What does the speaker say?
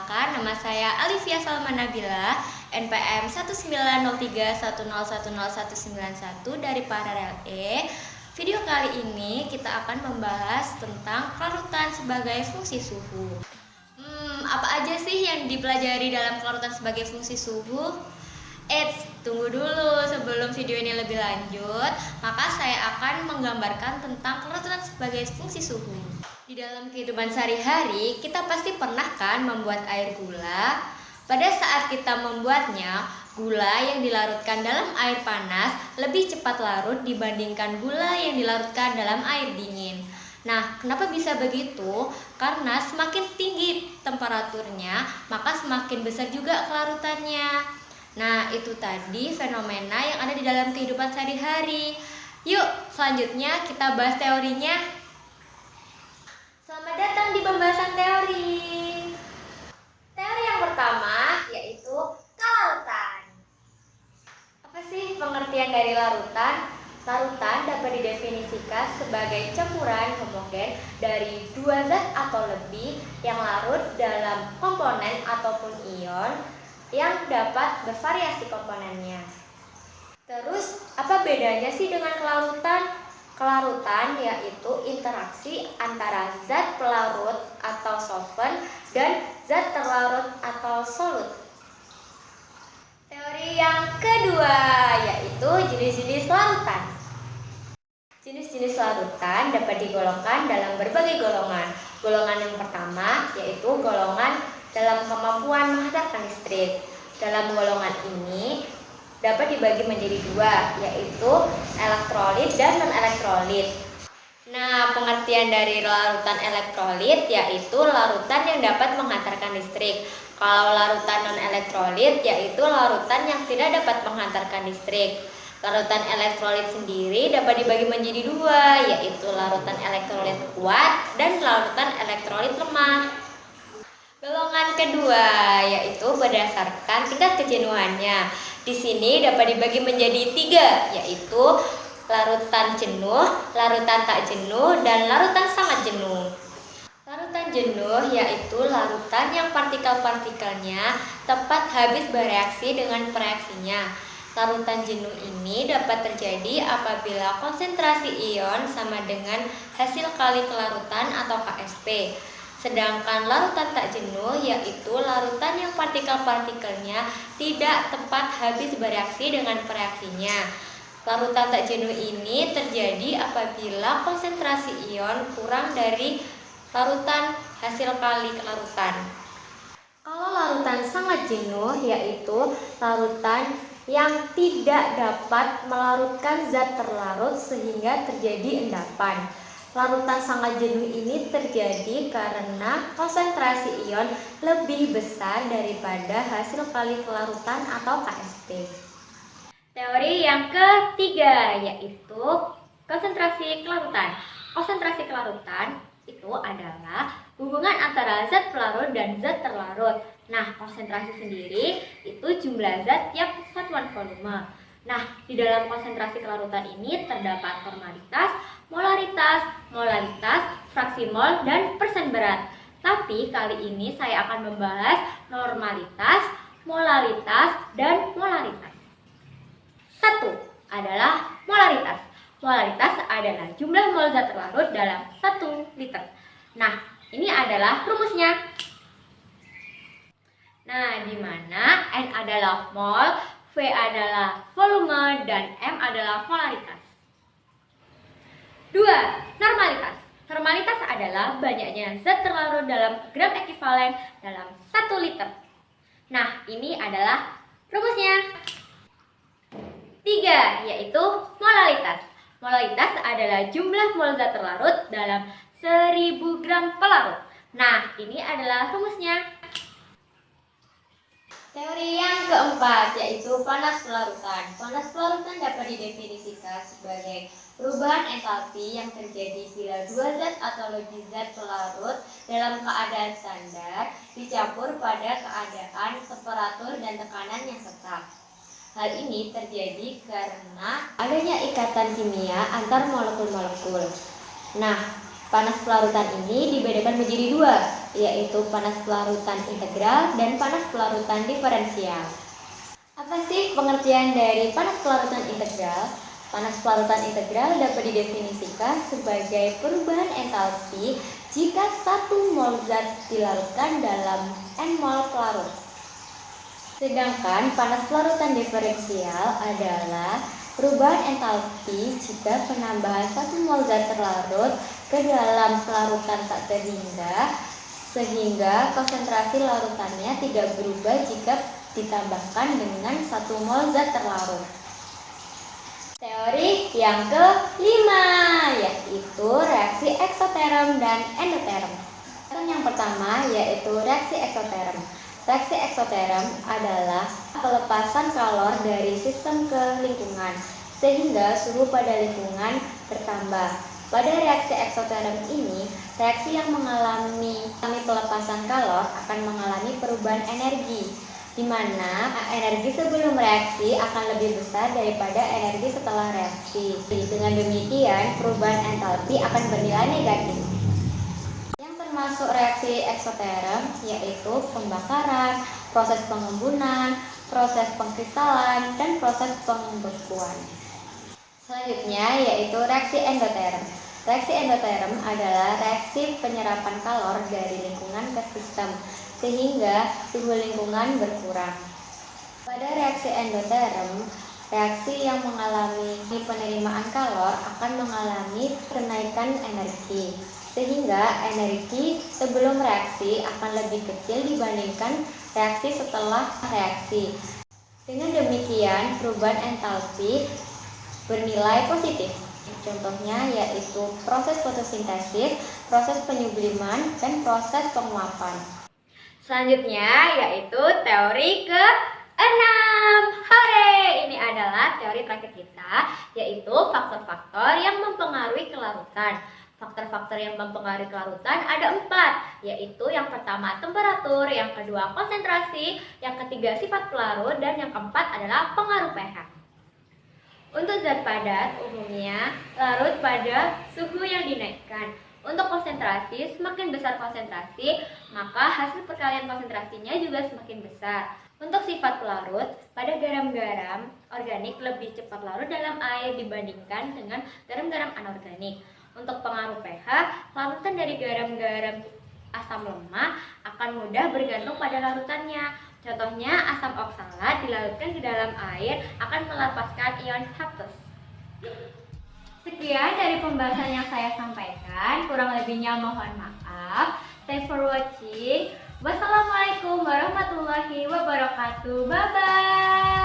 Perkenalkan, nama saya Alivia Salma Nabila, NPM 190310101191 dari Paralel E. Video kali ini kita akan membahas tentang kelarutan sebagai fungsi suhu. Apa aja sih yang dipelajari dalam kelarutan sebagai fungsi suhu? Tunggu dulu, sebelum video ini lebih lanjut, maka saya akan menggambarkan tentang kelarutan sebagai fungsi suhu. Di dalam kehidupan sehari-hari, kita pasti pernah kan membuat air gula. Pada saat kita membuatnya, gula yang dilarutkan dalam air panas lebih cepat larut dibandingkan gula yang dilarutkan dalam air dingin. Nah, kenapa bisa begitu? Karena semakin tinggi temperaturnya, maka semakin besar juga kelarutannya. Nah, itu tadi fenomena yang ada di dalam kehidupan sehari-hari. Yuk, selanjutnya kita bahas teorinya. Selamat datang di pembahasan teori. Teori yang pertama yaitu kelarutan. Apa sih pengertian dari larutan? Larutan dapat didefinisikan sebagai campuran homogen dari dua zat atau lebih yang larut dalam komponen ataupun ion yang dapat bervariasi komponennya. Terus, apa bedanya sih dengan kelarutan? Kelarutan yaitu interaksi antara zat pelarut atau solvent dan zat terlarut atau solut. Teori yang kedua yaitu jenis-jenis larutan. Jenis-jenis larutan dapat digolongkan dalam berbagai golongan. Golongan yang pertama yaitu golongan dalam kemampuan menghantarkan listrik. Dalam golongan ini dapat dibagi menjadi dua, yaitu elektrolit dan non-elektrolit. Nah, pengertian dari larutan elektrolit yaitu larutan yang dapat menghantarkan listrik. Kalau larutan non-elektrolit yaitu larutan yang tidak dapat menghantarkan listrik. Larutan elektrolit sendiri dapat dibagi menjadi dua, yaitu larutan elektrolit kuat dan larutan elektrolit lemah. Golongan kedua yaitu berdasarkan tingkat kejenuhannya. Di sini dapat dibagi menjadi tiga, yaitu larutan jenuh, larutan tak jenuh, dan larutan sangat jenuh. Larutan jenuh yaitu larutan yang partikel-partikelnya tepat habis bereaksi dengan pereaksinya. Larutan jenuh ini dapat terjadi apabila konsentrasi ion sama dengan hasil kali kelarutan atau KSP. Sedangkan larutan tak jenuh yaitu larutan yang partikel-partikelnya tidak tepat habis bereaksi dengan pereaksinya. Larutan tak jenuh ini terjadi apabila konsentrasi ion kurang dari larutan hasil kali kelarutan. Kalau larutan sangat jenuh yaitu larutan yang tidak dapat melarutkan zat terlarut sehingga terjadi endapan. Larutan sangat jenuh ini terjadi karena konsentrasi ion lebih besar daripada hasil kali kelarutan atau KSP. Teori yang ketiga yaitu konsentrasi kelarutan. Konsentrasi kelarutan itu adalah hubungan antara zat pelarut dan zat terlarut. Nah, konsentrasi sendiri itu jumlah zat tiap satuan volume. Nah, di dalam konsentrasi kelarutan ini terdapat formalitas, molaritas, fraksi mol, dan persen berat. Tapi kali ini saya akan membahas normalitas, molalitas, dan molaritas. Satu adalah molaritas. Molaritas adalah jumlah mol zat terlarut dalam 1 liter. Nah, ini adalah rumusnya. Nah, di mana N adalah mol, V adalah volume, dan M adalah molaritas. 2. Normalitas. Normalitas adalah banyaknya zat terlarut dalam gram ekivalen dalam 1 liter. Nah, ini adalah rumusnya. 3. Yaitu molalitas. Molalitas adalah jumlah mol zat terlarut dalam 1000 gram pelarut. Nah, ini adalah rumusnya. Teori yang keempat yaitu panas pelarutan. Panas pelarutan dapat didefinisikan sebagai perubahan entalpi yang terjadi bila dua zat atau lebih zat pelarut dalam keadaan standar dicampur pada keadaan temperatur dan tekanan yang tetap. Hal ini terjadi karena adanya ikatan kimia antar molekul-molekul. Nah, panas pelarutan ini dibedakan menjadi dua, yaitu panas pelarutan integral dan panas pelarutan diferensial. Apa sih pengertian dari panas pelarutan integral? Panas pelarutan integral dapat didefinisikan sebagai perubahan entalpi jika 1 mol zat dilarutkan dalam N mol pelarut. Sedangkan panas pelarutan diferensial adalah perubahan entalpi jika penambahan 1 mol zat terlarut ke dalam pelarutan tak terhingga sehingga konsentrasi larutannya tidak berubah jika ditambahkan dengan 1 mol zat terlarut. Teori yang kelima yaitu reaksi eksoterm dan endoterm. Yang pertama yaitu reaksi eksoterm. Reaksi eksoterm adalah pelepasan kalor dari sistem ke lingkungan sehingga suhu pada lingkungan bertambah. Pada reaksi eksoterm ini, reaksi yang mengalami pelepasan kalor akan mengalami perubahan energi, di mana energi sebelum reaksi akan lebih besar daripada energi setelah reaksi. Dengan demikian, perubahan entalpi akan bernilai negatif. Yang termasuk reaksi eksoterm yaitu pembakaran, proses pengembunan, proses pengkristalan, dan proses pembekuan. Selanjutnya yaitu reaksi endoterm. Reaksi endoterm adalah reaksi penyerapan kalor dari lingkungan ke sistem sehingga suhu lingkungan berkurang. Pada reaksi endoterm, reaksi yang mengalami penerimaan kalor akan mengalami kenaikan energi, sehingga energi sebelum reaksi akan lebih kecil dibandingkan reaksi setelah reaksi. Dengan demikian, perubahan entalpi bernilai positif. Contohnya yaitu proses fotosintesis, proses penyubliman, dan proses penguapan. Selanjutnya yaitu teori ke-6. Hore! Ini adalah teori terakhir kita, yaitu faktor-faktor yang mempengaruhi kelarutan. Faktor-faktor yang mempengaruhi kelarutan ada 4, yaitu yang pertama temperatur, yang kedua konsentrasi, yang ketiga sifat pelarut, dan yang keempat adalah pengaruh pH. Untuk zat padat, umumnya larut pada suhu yang dinaikkan. Untuk konsentrasi, semakin besar konsentrasi, maka hasil perkalian konsentrasinya juga semakin besar. Untuk sifat pelarut, pada garam-garam organik lebih cepat larut dalam air dibandingkan dengan garam-garam anorganik. Untuk pengaruh pH, larutan dari garam-garam asam lemah akan mudah bergantung pada larutannya. Contohnya, asam oksalat dilarutkan di dalam air akan melepaskan ion H+. Sekian dari pembahasan yang saya sampaikan, kurang lebihnya mohon maaf. Thanks for watching. Wassalamualaikum warahmatullahi wabarakatuh. Bye-bye.